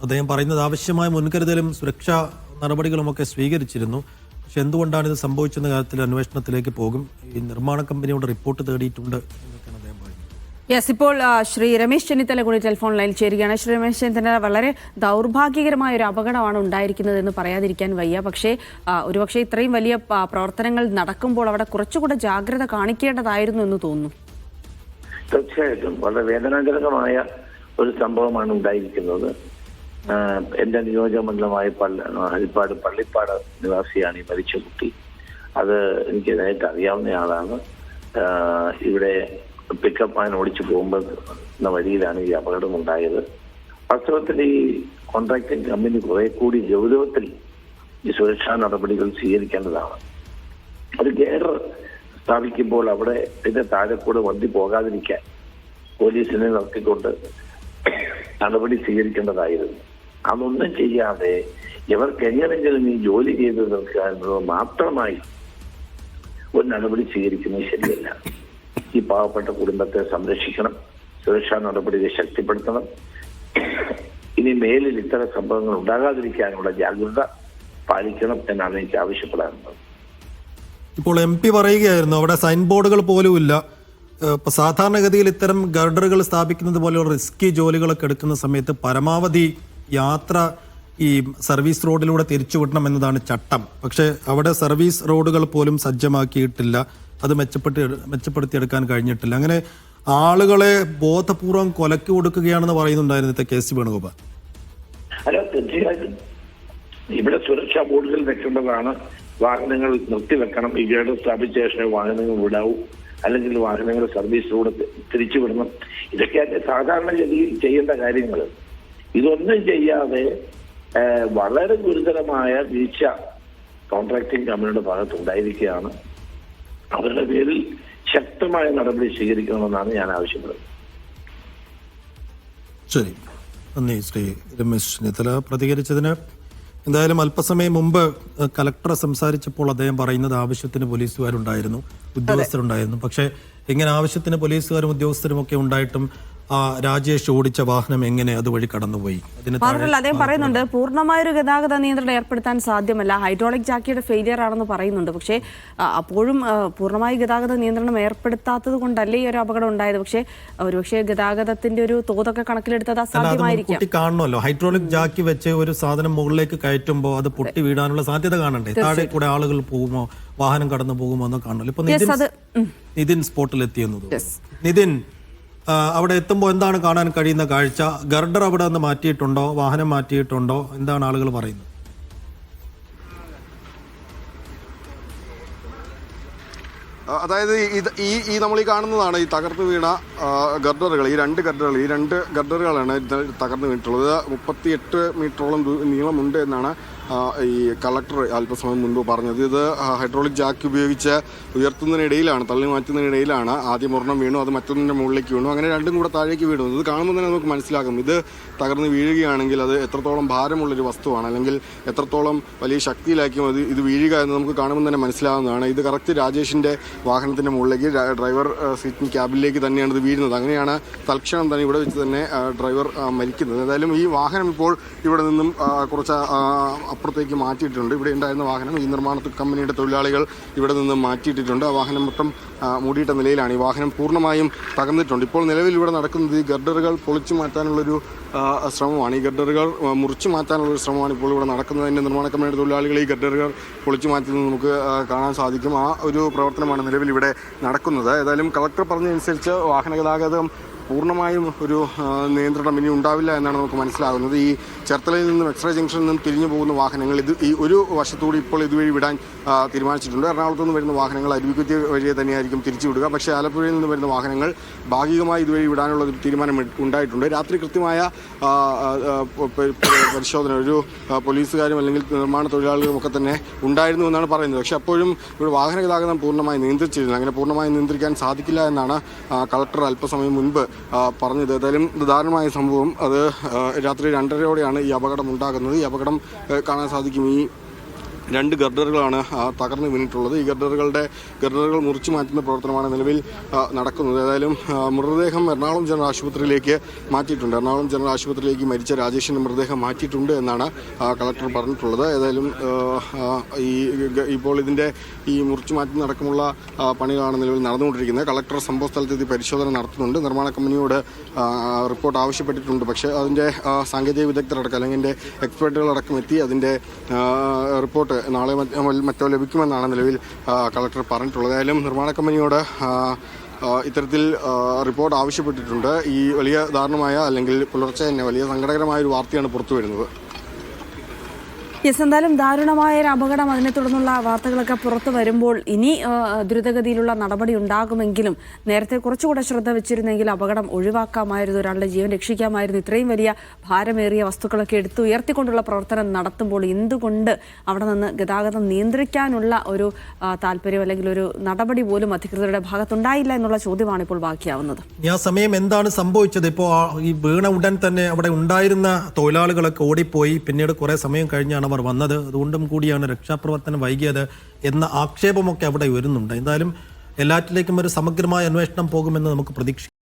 അദ്ദേഹം പറയുന്നത് ആവശ്യമായ മുൻകരുതലും സുരക്ഷാ നടപടികളുമൊക്കെ സ്വീകരിച്ചിരുന്നു. പക്ഷെ എന്തുകൊണ്ടാണ് ഇത് സംഭവിച്ചെന്ന കാര്യത്തിൽ അന്വേഷണത്തിലേക്ക് പോകും. ഈ നിർമ്മാണ കമ്പനിയോട് റിപ്പോർട്ട് തേടിയിട്ടുണ്ട് എന്നൊക്കെയാണ് അദ്ദേഹം പറയുന്നത്. യെസ്, ഇപ്പോൾ ശ്രീ രമേശ് ചെന്നിത്തല കൂടി ടെലിഫോൺ ലൈനിൽ ചേരുകയാണ്. ശ്രീ രമേശ് ചെന്നിത്തല, വളരെ ദൗർഭാഗ്യകരമായ ഒരു അപകടമാണ് ഉണ്ടായിരിക്കുന്നത് എന്ന് പറയാതിരിക്കാൻ വയ്യ. പക്ഷേ ഒരുപക്ഷെ ഇത്രയും വലിയ പ്രവർത്തനങ്ങൾ നടക്കുമ്പോൾ അവിടെ കുറച്ചുകൂടെ ജാഗ്രത കാണിക്കേണ്ടതായിരുന്നു എന്ന് തോന്നുന്നു. തീർച്ചയായിട്ടും വളരെ വേദനാജനകമായ ഒരു സംഭവമാണ് ഉണ്ടായിരിക്കുന്നത്. എന്റെ നിയോജക മണ്ഡലമായ പള്ളിപ്പാട് നിവാസിയാണ് ഈ മരിച്ച കുട്ടി. അത് എനിക്ക് നേരിട്ട് അറിയാവുന്ന ആളാണ്. ഇവിടെ പിക്കപ്പ് വാൻ ഓടിച്ചു പോകുമ്പോൾ വഴിയിലാണ് ഈ അപകടം ഉണ്ടായത്. വാസ്തവത്തിൽ ഈ കോൺട്രാക്ടിംഗ് കമ്പനി കുറെ കൂടി ഗൗരവത്തിൽ ഈ സുരക്ഷാ നടപടികൾ സ്വീകരിക്കേണ്ടതാണ്. ഒരു ഗെയർ സ്ഥാപിക്കുമ്പോൾ അവിടെ ഇതിന്റെ താഴെ കൂടെ വണ്ടി പോകാതിരിക്കാൻ പോലീസിനെ നിർത്തിക്കൊണ്ട് നടപടി സ്വീകരിക്കേണ്ടതായിരുന്നു. അതൊന്നും ചെയ്യാതെ ഇവർക്ക് എങ്ങനെങ്കിലും ഈ ജോലി ചെയ്ത് തീർക്കുക എന്നത് മാത്രമായി ഒരു നടപടി സ്വീകരിക്കുന്നത് ശരിയല്ല. ഈ പാവപ്പെട്ട കുടുംബത്തെ സംരക്ഷിക്കണം, സുരക്ഷാ നടപടികൾ ശക്തിപ്പെടുത്തണം. ഇനി മേലിൽ ഇത്തരം സംഭവങ്ങൾ ഉണ്ടാകാതിരിക്കാനുള്ള ജാഗ്രത പാലിക്കണം എന്നാണ് എനിക്ക് ആവശ്യപ്പെടാറുള്ളത്. ഇപ്പോൾ MP പറയുകയായിരുന്നു അവിടെ സൈൻ ബോർഡുകൾ പോലും ഇല്ല. സാധാരണഗതിയിൽ ഇത്തരം ഗർഡറുകൾ സ്ഥാപിക്കുന്നത് പോലെയുള്ള റിസ്കി ജോലികളൊക്കെ എടുക്കുന്ന സമയത്ത് പരമാവധി യാത്ര ഈ സർവീസ് റോഡിലൂടെ തിരിച്ചുവിടണം എന്നതാണ് ചട്ടം. പക്ഷെ അവിടെ സർവീസ് റോഡുകൾ പോലും സജ്ജമാക്കിയിട്ടില്ല. അത് മെച്ചപ്പെടുത്തിയെടുക്കാൻ കഴിഞ്ഞിട്ടില്ല. അങ്ങനെ ആളുകളെ ബോധപൂർവം കൊലക്ക് കൊടുക്കുകയാണെന്ന് പറയുന്നുണ്ടായിരുന്നു KC വേണുഗോപാൽ. അല്ല, തീർച്ചയായിട്ടും ഇവിടെ സുരക്ഷാ ബോർഡുകൾ വെക്കേണ്ടതാണ്. വാഹനങ്ങൾ നിർത്തിവെക്കണം. ഈ ഗേഡ് സ്ഥാപിച്ച ശേഷം വാഹനങ്ങൾ വിടാവൂ, അല്ലെങ്കിൽ വാഹനങ്ങൾ സർവീസിലൂടെ തിരിച്ചുവിടണം. ഇതൊക്കെയാണ് സാധാരണ ഗതിയിൽ ചെയ്യേണ്ട കാര്യങ്ങൾ. ഇതൊന്നും ചെയ്യാതെ വളരെ ഗുരുതരമായ വീഴ്ച കോൺട്രാക്ടിംഗ് കമ്പനിയുടെ ഭാഗത്തുണ്ടായിരിക്കുകയാണ്. അവരുടെ പേരിൽ ശക്തമായ നടപടി സ്വീകരിക്കണമെന്നാണ് ഞാൻ ആവശ്യപ്പെടുന്നത്. ശരി, നന്ദി ശ്രീ രമേശ് ചെന്നിത്തല പ്രതികരിച്ചതിന്. എന്തായാലും അല്പസമയം മുമ്പ് കലക്ടറെ സംസാരിച്ചപ്പോൾ അദ്ദേഹം പറയുന്നത് ആവശ്യത്തിന് പോലീസുകാരുണ്ടായിരുന്നു, ഉദ്യോഗസ്ഥരുണ്ടായിരുന്നു. പക്ഷേ ഇങ്ങനെ ആവശ്യത്തിന് പോലീസുകാരും ഉദ്യോഗസ്ഥരും ഒക്കെ ഉണ്ടായിട്ടും രാജേഷ് ഓടിച്ച വാഹനം എങ്ങനെ അതുവഴി കടന്നുപോയി? മാത്രമല്ല അദ്ദേഹം പറയുന്നുണ്ട് പൂർണ്ണമായൊരു ഗതാഗത നിയന്ത്രണം ഏർപ്പെടുത്താൻ സാധ്യമല്ല, ഹൈഡ്രോളിക് ജാക്കിയുടെ ഫെയിലിയർ ആണെന്ന് പറയുന്നുണ്ട്. പക്ഷേ അപ്പോഴും പൂർണ്ണമായി ഗതാഗത നിയന്ത്രണം ഏർപ്പെടുത്താത്തത് കൊണ്ടല്ലേ ഈ ഒരു അപകടം ഉണ്ടായത്. ഒരുപക്ഷെ ഗതാഗതത്തിന്റെ ഒരു തോതൊക്കെ കണക്കിലെടുത്തത് അസാധ്യമായിരിക്കും. കാണണമല്ലോ, ഹൈഡ്രോളിക് ജാക്കി വെച്ച് ഒരു സാധനം മുകളിലേക്ക് കയറ്റുമ്പോൾ അത് പൊട്ടി വീഴാനുള്ള സാധ്യത കാണണ്ടേ? താഴെ കൂടെ ആളുകൾ പോകുമോ, വാഹനം കടന്നു പോകുമോ എന്നോ കാണണല്ലോ. ഇപ്പൊ നിതിൻ സ്പോട്ടിൽ എത്തിയെന്നത്. നിതിൻ, അവിടെ എത്തുമ്പോൾ എന്താണ് കാണാൻ കഴിയുന്ന കാഴ്ച? ഗർഡർ അവിടെ നിന്ന് മാറ്റിയിട്ടുണ്ടോ, വാഹനം മാറ്റിയിട്ടുണ്ടോ, എന്താണ് ആളുകൾ പറയുന്നത്? അതായത് ഈ നമ്മൾ ഈ കാണുന്നതാണ് ഈ തകർന്നു വീണ ഗർഡറുകൾ. ഈ രണ്ട് ഗർഡറുകളാണ് തകർന്നു വീണിട്ടുള്ളത്. 38 മീറ്ററോളം നീളമുണ്ട് എന്നാണ് ഈ കളക്ടർ അല്പസമയം മുൻപ് പറഞ്ഞത്. ഇത് ഹൈഡ്രോളിക് ജാക്ക് ഉപയോഗിച്ച് ഉയർത്തുന്നതിനിടയിലാണ്, തള്ളി മാറ്റുന്നതിനിടയിലാണ് ആദ്യം ഒരെണ്ണം വീണു, അത് മറ്റൊന്നിൻ്റെ മുകളിലേക്ക് വീണു, അങ്ങനെ രണ്ടും കൂടെ താഴേക്ക് വീണു. ഇത് കാണുമ്പോൾ തന്നെ നമുക്ക് മനസ്സിലാകും ഇത് തകർന്ന് വീഴുകയാണെങ്കിൽ അത് എത്രത്തോളം ഭാരമുള്ളൊരു വസ്തുവാണ്, അല്ലെങ്കിൽ എത്രത്തോളം വലിയ ശക്തിയിലായിരിക്കും ഇത് വീഴുക എന്ന് നമുക്ക് കാണുമ്പോൾ തന്നെ മനസ്സിലാകുന്നതാണ്. ഇത് കറക്റ്റ് രാജേഷിൻ്റെ വാഹനത്തിൻ്റെ മുകളിലേക്ക്, ഡ്രൈവർ സീറ്റിന് ക്യാബിലേക്ക് തന്നെയാണ് ഇത് വീഴുന്നത്. അങ്ങനെയാണ് തൽക്ഷണം തന്നെ ഇവിടെ വെച്ച് തന്നെ ഡ്രൈവർ മരിക്കുന്നത്. ഏതായാലും ഈ വാഹനം ഇപ്പോൾ ഇവിടെ നിന്നും കുറച്ച് അപ്പുറത്തേക്ക് മാറ്റിയിട്ടുണ്ട്. ഇവിടെ ഉണ്ടായിരുന്ന വാഹനം ഈ നിർമ്മാണ കമ്പനിയുടെ തൊഴിലാളികൾ ഇവിടെ നിന്ന് മാറ്റിയിട്ടിട്ടുണ്ട്. ആ വാഹനം മൊത്തം മൂടിയിട്ട നിലയിലാണ്. ഈ വാഹനം പൂർണ്ണമായും തകർന്നിട്ടുണ്ട്. ഇപ്പോൾ നിലവിൽ ഇവിടെ നടക്കുന്നത് ഈ ഗർഡറുകൾ പൊളിച്ചു മാറ്റാനുള്ളൊരു ശ്രമമാണ്. ഈ ഗർഡറുകൾ മുറിച്ചു മാറ്റാനുള്ളൊരു ശ്രമമാണ് ഇപ്പോൾ ഇവിടെ നടക്കുന്നത്. അതിൻ്റെ നിർമ്മാണ കമ്പനിയുടെ തൊഴിലാളികൾ ഈ ഗർഡറുകൾ പൊളിച്ചു മാറ്റുന്നത് നമുക്ക് കാണാൻ സാധിക്കും. ആ ഒരു പ്രവർത്തനമാണ് നിലവിൽ ഇവിടെ നടക്കുന്നത്. ഏതായാലും കളക്ടർ പറഞ്ഞതനുസരിച്ച് വാഹന ഗതാഗതം പൂർണ്ണമായും ഒരു നിയന്ത്രണം ഇനി ഉണ്ടാവില്ല എന്നാണ് നമുക്ക് മനസ്സിലാകുന്നത്. ഈ ചേർത്തലയിൽ നിന്നും എക്സ്റേ ജംഗ്ഷനിൽ നിന്നും തിരിഞ്ഞു പോകുന്ന വാഹനങ്ങൾ ഈ ഒരു വശത്തുകൂടി ഇപ്പോൾ ഇതുവഴി വിടാൻ തീരുമാനിച്ചിട്ടുണ്ട്. എറണാകുളത്ത് നിന്ന് വരുന്ന വാഹനങ്ങൾ അരുവിക്കുറ്റി വഴിയെ തന്നെയായിരിക്കും തിരിച്ചു വിടുക. പക്ഷേ ആലപ്പുഴയിൽ നിന്ന് വരുന്ന വാഹനങ്ങൾ ഭാഗികമായി ഇതുവഴി വിടാനുള്ള ഒരു തീരുമാനം ഉണ്ടായിട്ടുണ്ട്. രാത്രി കൃത്യമായ പരിശോധന ഒരു പോലീസുകാരും അല്ലെങ്കിൽ നിർമ്മാണ തൊഴിലാളികളും ഒക്കെ തന്നെ ഉണ്ടായിരുന്നു എന്നാണ് പറയുന്നത്. പക്ഷേ അപ്പോഴും ഇവിടെ വാഹന ഗതാഗതം പൂർണ്ണമായി നിയന്ത്രിച്ചിരുന്നു. അങ്ങനെ പൂർണ്ണമായി നിയന്ത്രിക്കാൻ സാധിക്കില്ല എന്നാണ് കളക്ടർ അല്പസമയം മുൻപ് പറഞ്ഞത്. ഏതായാലും ദാരുണമായ സംഭവം. അത് രാത്രി 2:30-ഓടെയാണ് ഈ അപകടം ഉണ്ടാകുന്നത്. ഈ അപകടം കാണാൻ സാധിക്കും. ഈ 2 ഗർഡറുകളാണ് തകർന്നു വീണിട്ടുള്ളത്. ഈ ഗർഡറുകൾ മുറിച്ചു മാറ്റുന്ന പ്രവർത്തനമാണ് നിലവിൽ നടക്കുന്നത്. ഏതായാലും മൃതദേഹം എറണാകുളം ജനറൽ ആശുപത്രിയിലേക്ക് മാറ്റിയിട്ടുണ്ട്. എറണാകുളം ജനറൽ ആശുപത്രിയിലേക്ക് മരിച്ച രാജേഷിൻ്റെ മൃതദേഹം മാറ്റിയിട്ടുണ്ട് എന്നാണ് കളക്ടർ പറഞ്ഞിട്ടുള്ളത്. ഏതായാലും ഇപ്പോൾ ഇതിൻ്റെ ഈ മുറിച്ചു മാറ്റുന്ന അടക്കമുള്ള പണികളാണ് നിലവിൽ നടന്നുകൊണ്ടിരിക്കുന്നത്. കളക്ടർ സംഭവ സ്ഥലത്തെത്തി പരിശോധന നടത്തുന്നുണ്ട്. നിർമ്മാണ കമ്പനിയോട് റിപ്പോർട്ട് ആവശ്യപ്പെട്ടിട്ടുണ്ട്. പക്ഷേ അതിൻ്റെ സാങ്കേതിക വിദഗ്ധരടക്കം അല്ലെങ്കിൽ എൻ്റെ എക്സ്പെർട്ടുകളടക്കം എത്തി അതിൻ്റെ റിപ്പോർട്ട് നാളെ മറ്റോ ലഭിക്കുമെന്നാണ് നിലവിൽ കളക്ടർ പറഞ്ഞിട്ടുള്ളത്. ഏതായാലും നിർമ്മാണ കമ്പനിയോട് ഇത്തരത്തിൽ റിപ്പോർട്ട് ആവശ്യപ്പെട്ടിട്ടുണ്ട്. ഈ വലിയ ദാരുണമായ അല്ലെങ്കിൽ പുലർച്ചെ തന്നെ വലിയ സങ്കടകരമായ ഒരു വാർത്തയാണ് പുറത്തു വരുന്നത്. എന്തായാലും ദാരുണമായ ഒരു അപകടം, അതിനെ തുടർന്നുള്ള വാർത്തകളൊക്കെ പുറത്തു വരുമ്പോൾ ഇനി ദ്രുതഗതിയിലുള്ള നടപടി ഉണ്ടാകുമെങ്കിലും നേരത്തെ കുറച്ചുകൂടെ ശ്രദ്ധ വെച്ചിരുന്നെങ്കിൽ അപകടം ഒഴിവാക്കാമായിരുന്നു, ഒരാളുടെ ജീവൻ രക്ഷിക്കാമായിരുന്നു. ഇത്രയും വലിയ ഭാരമേറിയ വസ്തുക്കളൊക്കെ ഉയർത്തിക്കൊണ്ടുള്ള പ്രവർത്തനം നടത്തുമ്പോൾ എന്തുകൊണ്ട് അവിടെ നിന്ന് ഗതാഗതം നിയന്ത്രിക്കാനുള്ള ഒരു താല്പര്യം അല്ലെങ്കിൽ ഒരു നടപടി പോലും അധികൃതരുടെ ഭാഗത്തുണ്ടായില്ല എന്നുള്ള ചോദ്യമാണ് ഇപ്പോൾ ബാക്കിയാവുന്നത്. ആ സമയം എന്താണ് സംഭവിച്ചത്? ഇപ്പോൾ ഈ വീണ ഉടൻ തന്നെ അവിടെ ഉണ്ടായിരുന്ന തൊഴിലാളികളൊക്കെ ഓടിപ്പോയി, പിന്നീട് കുറെ സമയം കഴിഞ്ഞാണ് അവർ വന്നത്. അതുകൊണ്ടും കൂടിയാണ് രക്ഷാപ്രവർത്തനം വൈകിയത് എന്ന ആക്ഷേപമൊക്കെ അവിടെ വരുന്നുണ്ട്. എന്തായാലും എല്ലാറ്റിലേക്കും ഒരു സമഗ്രമായ അന്വേഷണം പോകുമെന്ന് നമുക്ക് പ്രതീക്ഷിക്കാം.